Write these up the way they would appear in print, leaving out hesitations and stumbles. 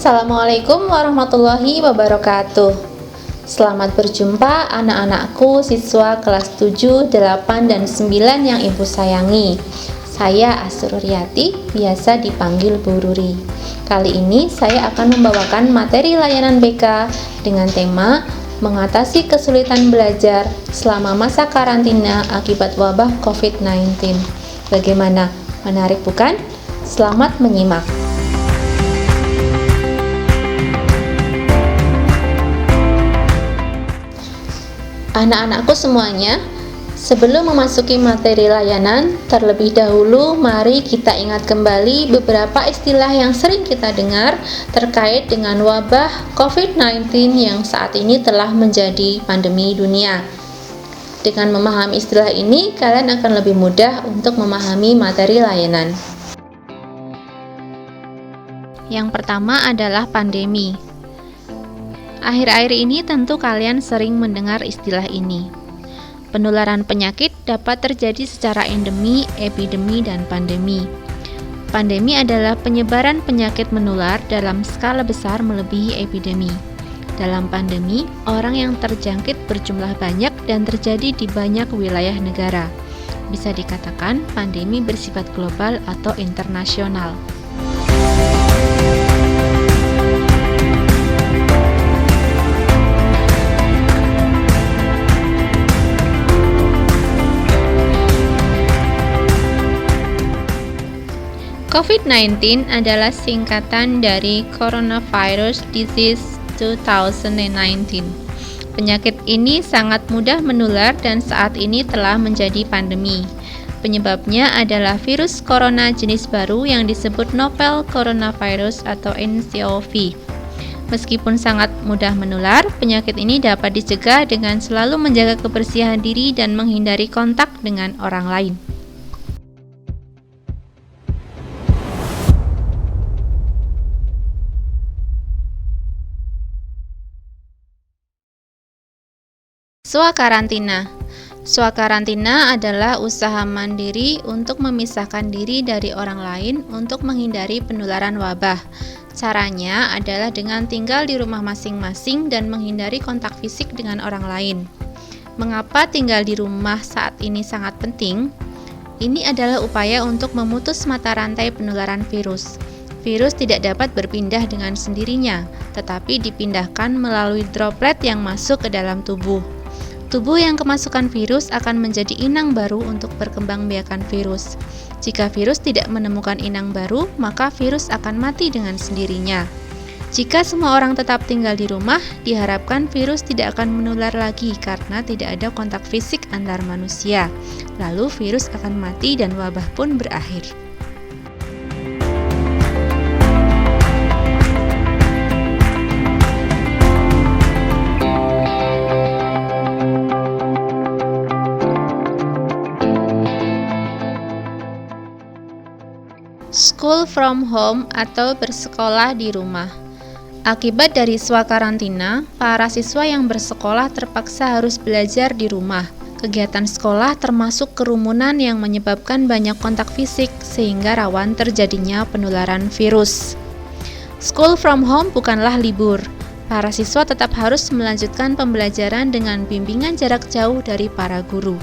Assalamualaikum warahmatullahi wabarakatuh. Selamat berjumpa anak-anakku siswa kelas 7, 8, dan 9 yang Ibu sayangi. Saya Asruryati, biasa dipanggil Bu Ruri. Kali ini saya akan membawakan materi layanan BK dengan tema mengatasi kesulitan belajar selama masa karantina akibat wabah COVID-19. Bagaimana? Menarik bukan? Selamat menyimak. Anak-anakku semuanya, sebelum memasuki materi layanan, terlebih dahulu mari kita ingat kembali beberapa istilah yang sering kita dengar terkait dengan wabah COVID-19 yang saat ini telah menjadi pandemi dunia. Dengan memahami istilah ini, kalian akan lebih mudah untuk memahami materi layanan. Yang pertama adalah pandemi. Akhir-akhir ini tentu kalian sering mendengar istilah ini. Penularan penyakit dapat terjadi secara endemi, epidemi, dan pandemi. Pandemi adalah penyebaran penyakit menular dalam skala besar melebihi epidemi. Dalam pandemi, orang yang terjangkit berjumlah banyak dan terjadi di banyak wilayah negara. Bisa dikatakan pandemi bersifat global atau internasional. COVID-19 adalah singkatan dari Coronavirus Disease 2019. Penyakit ini sangat mudah menular dan saat ini telah menjadi pandemi. Penyebabnya adalah virus corona jenis baru yang disebut novel coronavirus atau nCoV. Meskipun sangat mudah menular, penyakit ini dapat dicegah dengan selalu menjaga kebersihan diri dan menghindari kontak dengan orang lain. Swakarantina. Swakarantina adalah usaha mandiri untuk memisahkan diri dari orang lain untuk menghindari penularan wabah. Caranya adalah dengan tinggal di rumah masing-masing dan menghindari kontak fisik dengan orang lain. Mengapa tinggal di rumah saat ini sangat penting? Ini adalah upaya untuk memutus mata rantai penularan virus. Virus tidak dapat berpindah dengan sendirinya, tetapi dipindahkan melalui droplet yang masuk ke dalam tubuh. Tubuh yang kemasukan virus akan menjadi inang baru untuk perkembangbiakan virus. Jika virus tidak menemukan inang baru, maka virus akan mati dengan sendirinya. Jika semua orang tetap tinggal di rumah, diharapkan virus tidak akan menular lagi karena tidak ada kontak fisik antar manusia. Lalu virus akan mati dan wabah pun berakhir. School from home atau bersekolah di rumah. Akibat dari swakarantina, para siswa yang bersekolah terpaksa harus belajar di rumah. Kegiatan sekolah termasuk kerumunan yang menyebabkan banyak kontak fisik sehingga rawan terjadinya penularan virus. School from home bukanlah libur. Para siswa tetap harus melanjutkan pembelajaran dengan bimbingan jarak jauh dari para guru.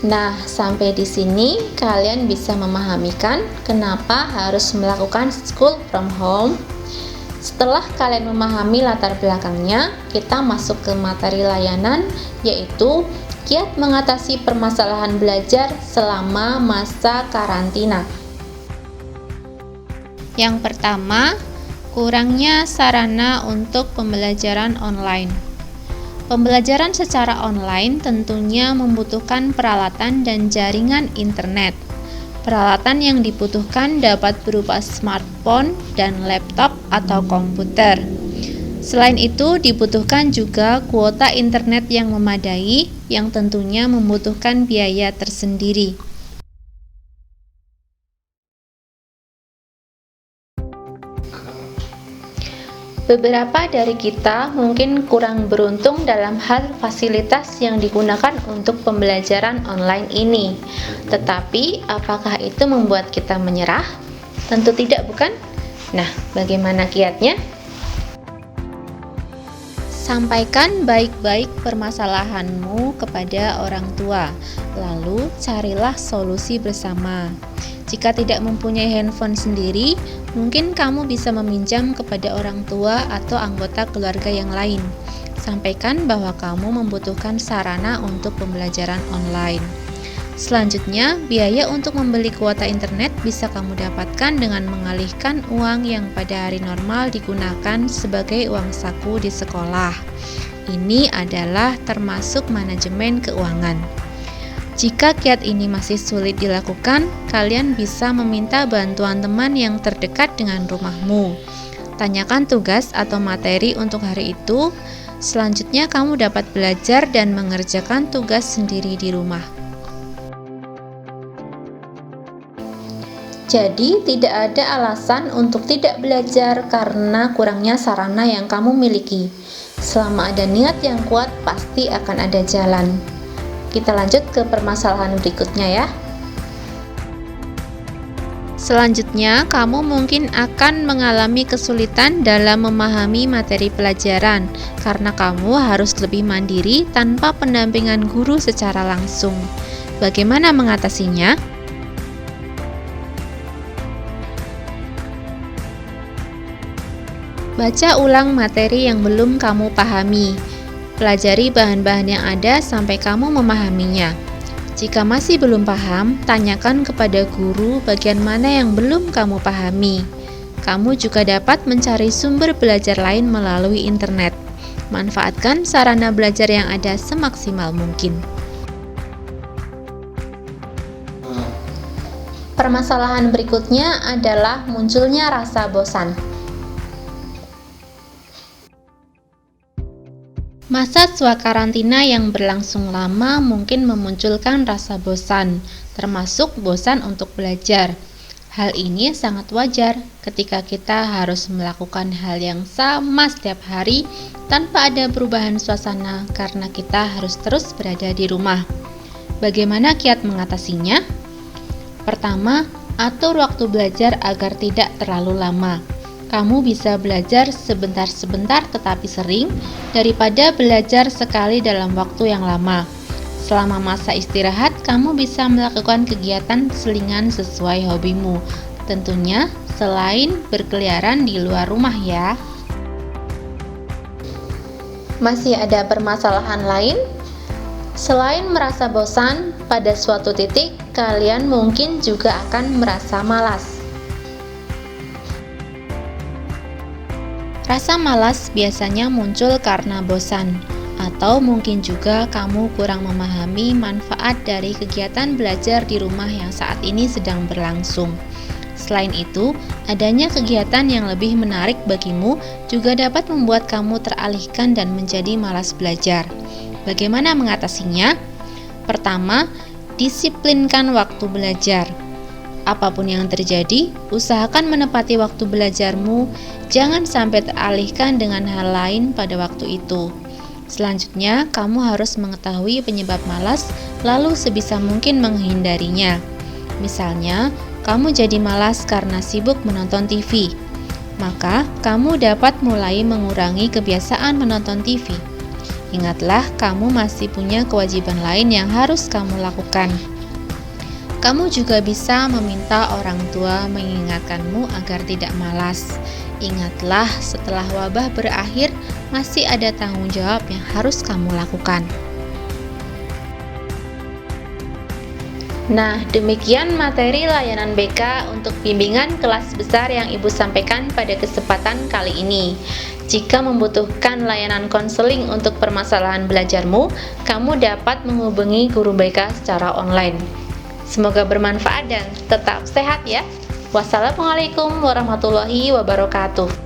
Nah, sampai di sini kalian bisa memahami kan kenapa harus melakukan school from home? Setelah kalian memahami latar belakangnya, kita masuk ke materi layanan, yaitu kiat mengatasi permasalahan belajar selama masa karantina. Yang pertama, kurangnya sarana untuk pembelajaran online. Pembelajaran secara online tentunya membutuhkan peralatan dan jaringan internet. Peralatan yang dibutuhkan dapat berupa smartphone dan laptop atau komputer. Selain itu, dibutuhkan juga kuota internet yang memadai, yang tentunya membutuhkan biaya tersendiri. Beberapa dari kita mungkin kurang beruntung dalam hal fasilitas yang digunakan untuk pembelajaran online ini. Tetapi, apakah itu membuat kita menyerah? Tentu tidak, bukan? Nah, bagaimana kiatnya? Sampaikan baik-baik permasalahanmu kepada orang tua, lalu carilah solusi bersama. Jika tidak mempunyai handphone sendiri, mungkin kamu bisa meminjam kepada orang tua atau anggota keluarga yang lain. Sampaikan bahwa kamu membutuhkan sarana untuk pembelajaran online. Selanjutnya, biaya untuk membeli kuota internet bisa kamu dapatkan dengan mengalihkan uang yang pada hari normal digunakan sebagai uang saku di sekolah. Ini adalah termasuk manajemen keuangan. Jika kiat ini masih sulit dilakukan, kalian bisa meminta bantuan teman yang terdekat dengan rumahmu. Tanyakan tugas atau materi untuk hari itu. Selanjutnya, kamu dapat belajar dan mengerjakan tugas sendiri di rumah. Jadi, tidak ada alasan untuk tidak belajar karena kurangnya sarana yang kamu miliki. Selama ada niat yang kuat, pasti akan ada jalan. Kita lanjut ke permasalahan berikutnya ya. Selanjutnya, kamu mungkin akan mengalami kesulitan dalam memahami materi pelajaran karena kamu harus lebih mandiri tanpa pendampingan guru secara langsung. Bagaimana mengatasinya? Baca ulang materi yang belum kamu pahami. Pelajari bahan-bahan yang ada sampai kamu memahaminya. Jika masih belum paham, tanyakan kepada guru bagian mana yang belum kamu pahami. Kamu juga dapat mencari sumber belajar lain melalui internet. Manfaatkan sarana belajar yang ada semaksimal mungkin. Permasalahan berikutnya adalah munculnya rasa bosan. Masa swakarantina yang berlangsung lama mungkin memunculkan rasa bosan, termasuk bosan untuk belajar. Hal ini sangat wajar ketika kita harus melakukan hal yang sama setiap hari tanpa ada perubahan suasana karena kita harus terus berada di rumah. Bagaimana kiat mengatasinya? Pertama, atur waktu belajar agar tidak terlalu lama. Kamu bisa belajar sebentar-sebentar tetapi sering daripada belajar sekali dalam waktu yang lama. Selama masa istirahat, kamu bisa melakukan kegiatan selingan sesuai hobimu. Tentunya selain berkeliaran di luar rumah ya. Masih ada permasalahan lain? Selain merasa bosan, pada suatu titik kalian mungkin juga akan merasa malas. Rasa malas biasanya muncul karena bosan, atau mungkin juga kamu kurang memahami manfaat dari kegiatan belajar di rumah yang saat ini sedang berlangsung. Selain itu, adanya kegiatan yang lebih menarik bagimu juga dapat membuat kamu teralihkan dan menjadi malas belajar. Bagaimana mengatasinya? Pertama, disiplinkan waktu belajar. Apapun yang terjadi, usahakan menepati waktu belajarmu, jangan sampai teralihkan dengan hal lain pada waktu itu. Selanjutnya, kamu harus mengetahui penyebab malas, lalu sebisa mungkin menghindarinya. Misalnya, kamu jadi malas karena sibuk menonton TV. Maka, kamu dapat mulai mengurangi kebiasaan menonton TV. Ingatlah, kamu masih punya kewajiban lain yang harus kamu lakukan. Kamu juga bisa meminta orang tua mengingatkanmu agar tidak malas. Ingatlah, setelah wabah berakhir, masih ada tanggung jawab yang harus kamu lakukan. Nah, demikian materi layanan BK untuk bimbingan kelas besar yang Ibu sampaikan pada kesempatan kali ini. Jika membutuhkan layanan konseling untuk permasalahan belajarmu, kamu dapat menghubungi guru BK secara online. Semoga bermanfaat dan tetap sehat ya. Wassalamualaikum warahmatullahi wabarakatuh.